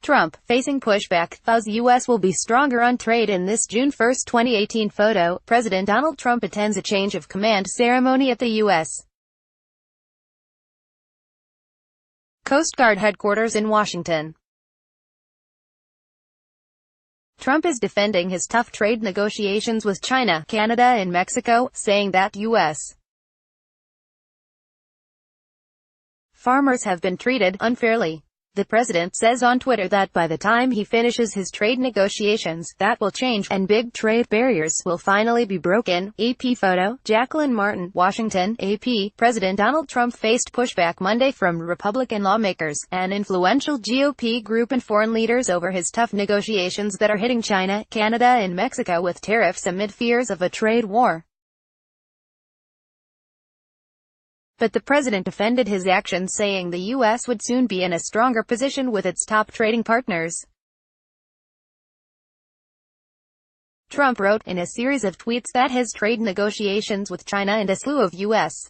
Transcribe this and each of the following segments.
Trump, facing pushback, vows U.S. will be stronger on trade. In this June 1, 2018 photo, President Donald Trump attends a change of command ceremony at the U.S. Coast Guard headquarters in Washington. Trump is defending his tough trade negotiations with China, Canada and Mexico, saying that U.S. farmers have been treated unfairly. The president says on Twitter that by the time he finishes his trade negotiations, that will change, and big trade barriers will finally be broken. AP photo, Jacqueline Martin, Washington, AP. President Donald Trump faced pushback Monday from Republican lawmakers, an influential GOP group and foreign leaders over his tough negotiations that are hitting China, Canada and Mexico with tariffs amid fears of a trade war. But the president defended his actions, saying the U.S. would soon be in a stronger position with its top trading partners. Trump wrote in a series of tweets that his trade negotiations with China and a slew of U.S.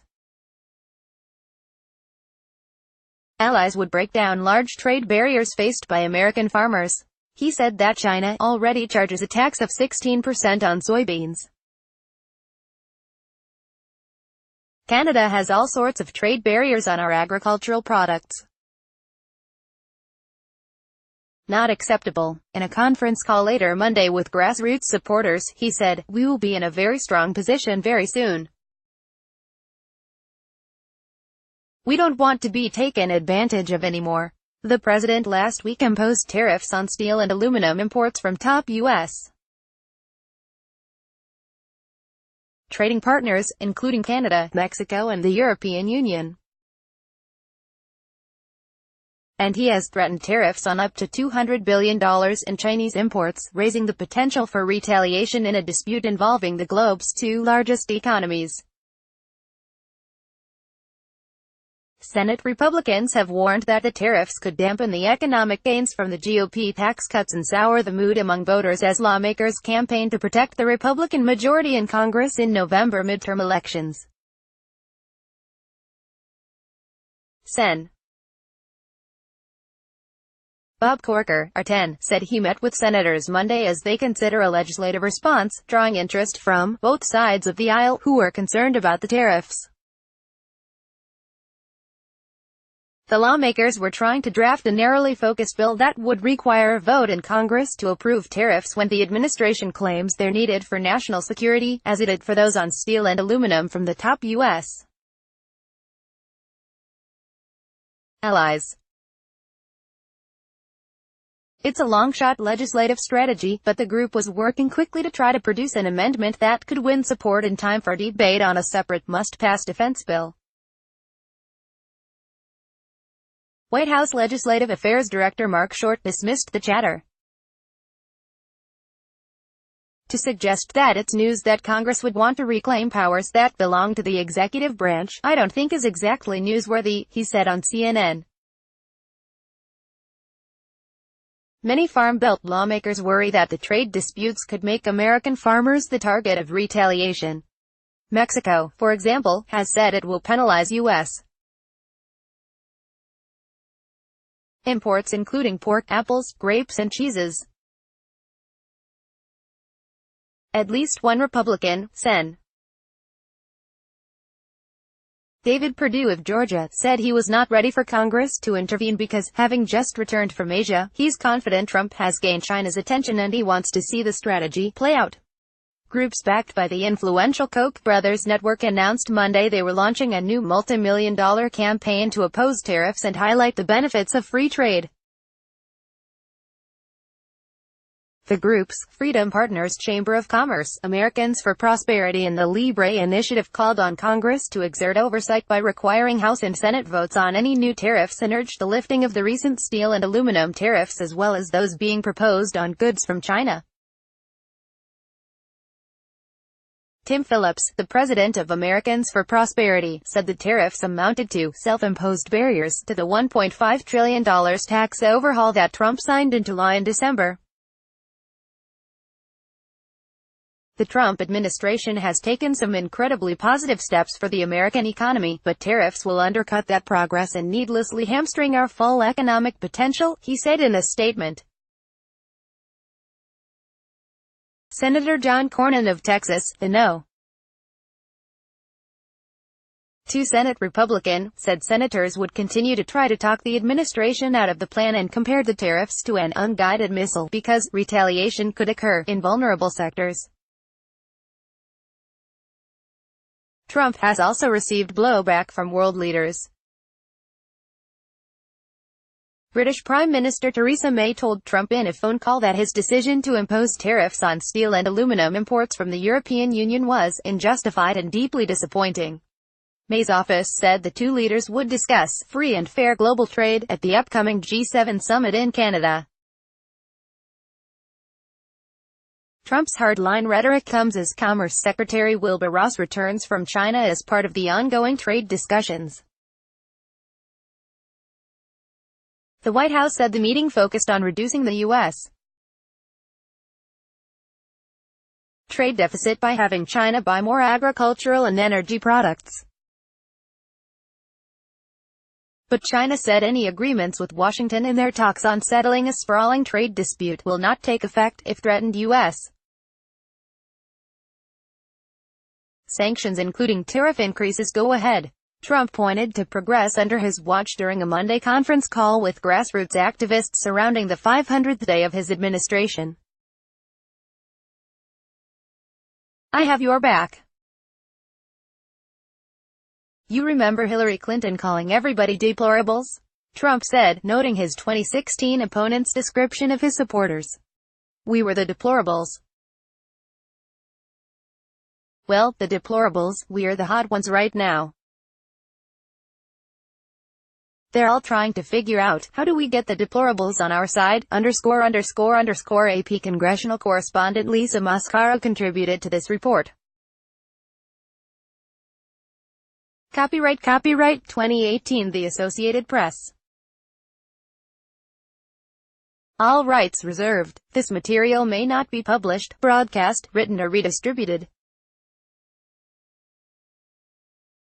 allies would break down large trade barriers faced by American farmers. He said that China already charges a tax of 16% on soybeans. Canada has all sorts of trade barriers on our agricultural products. Not acceptable. In a conference call later Monday with grassroots supporters, he said, "We will be in a very strong position very soon. We don't want to be taken advantage of anymore." The president last week imposed tariffs on steel and aluminum imports from top U.S. trading partners, including Canada, Mexico and the European Union. And he has threatened tariffs on up to $200 billion in Chinese imports, raising the potential for retaliation in a dispute involving the globe's two largest economies. Senate Republicans have warned that the tariffs could dampen the economic gains from the GOP tax cuts and sour the mood among voters as lawmakers campaign to protect the Republican majority in Congress in November midterm elections. Sen. Bob Corker, R10, said he met with senators Monday as they consider a legislative response, drawing interest from both sides of the aisle, who are concerned about the tariffs. The lawmakers were trying to draft a narrowly focused bill that would require a vote in Congress to approve tariffs when the administration claims they're needed for national security, as it did for those on steel and aluminum from the top U.S. allies. It's a long-shot legislative strategy, but the group was working quickly to try to produce an amendment that could win support in time for debate on a separate, must-pass defense bill. White House Legislative Affairs Director Mark Short dismissed the chatter to suggest that it's news that Congress would want to reclaim powers that belong to the executive branch. "I don't think is exactly newsworthy," he said on CNN. Many Farm Belt lawmakers worry that the trade disputes could make American farmers the target of retaliation. Mexico, for example, has said it will penalize U.S. imports including pork, apples, grapes and cheeses. At least one Republican, Sen. David Perdue of Georgia, said he was not ready for Congress to intervene because, having just returned from Asia, he's confident Trump has gained China's attention and he wants to see the strategy play out. Groups backed by the influential Koch brothers network announced Monday they were launching a new multi-million-dollar campaign to oppose tariffs and highlight the benefits of free trade. The group's Freedom Partners Chamber of Commerce, Americans for Prosperity and the Libre Initiative called on Congress to exert oversight by requiring House and Senate votes on any new tariffs and urged the lifting of the recent steel and aluminum tariffs as well as those being proposed on goods from China. Tim Phillips, the president of Americans for Prosperity, said the tariffs amounted to self-imposed barriers to the $1.5 trillion tax overhaul that Trump signed into law in December. The Trump administration has taken some incredibly positive steps for the American economy, but tariffs will undercut that progress and needlessly hamstring our full economic potential, he said in a statement. Senator John Cornyn of Texas, the No. 2 Senate Republican, said senators would continue to try to talk the administration out of the plan and compared the tariffs to an unguided missile because retaliation could occur in vulnerable sectors. Trump has also received blowback from world leaders. British Prime Minister Theresa May told Trump in a phone call that his decision to impose tariffs on steel and aluminum imports from the European Union was unjustified and deeply disappointing. May's office said the two leaders would discuss free and fair global trade at the upcoming G7 summit in Canada. Trump's hardline rhetoric comes as Commerce Secretary Wilbur Ross returns from China as part of the ongoing trade discussions. The White House said the meeting focused on reducing the U.S. trade deficit by having China buy more agricultural and energy products. But China said any agreements with Washington in their talks on settling a sprawling trade dispute will not take effect if threatened U.S. sanctions including tariff increases go ahead. Trump pointed to progress under his watch during a Monday conference call with grassroots activists surrounding the 500th day of his administration. "I have your back. You remember Hillary Clinton calling everybody deplorables?" Trump said, noting his 2016 opponent's description of his supporters. "We were the deplorables. Well, the deplorables, we're the hot ones right now. They're all trying to figure out, how do we get the deplorables on our side, _____. AP congressional correspondent Lisa Mascaro contributed to this report. Copyright 2018 The Associated Press. All rights reserved. This material may not be published, broadcast, written or redistributed.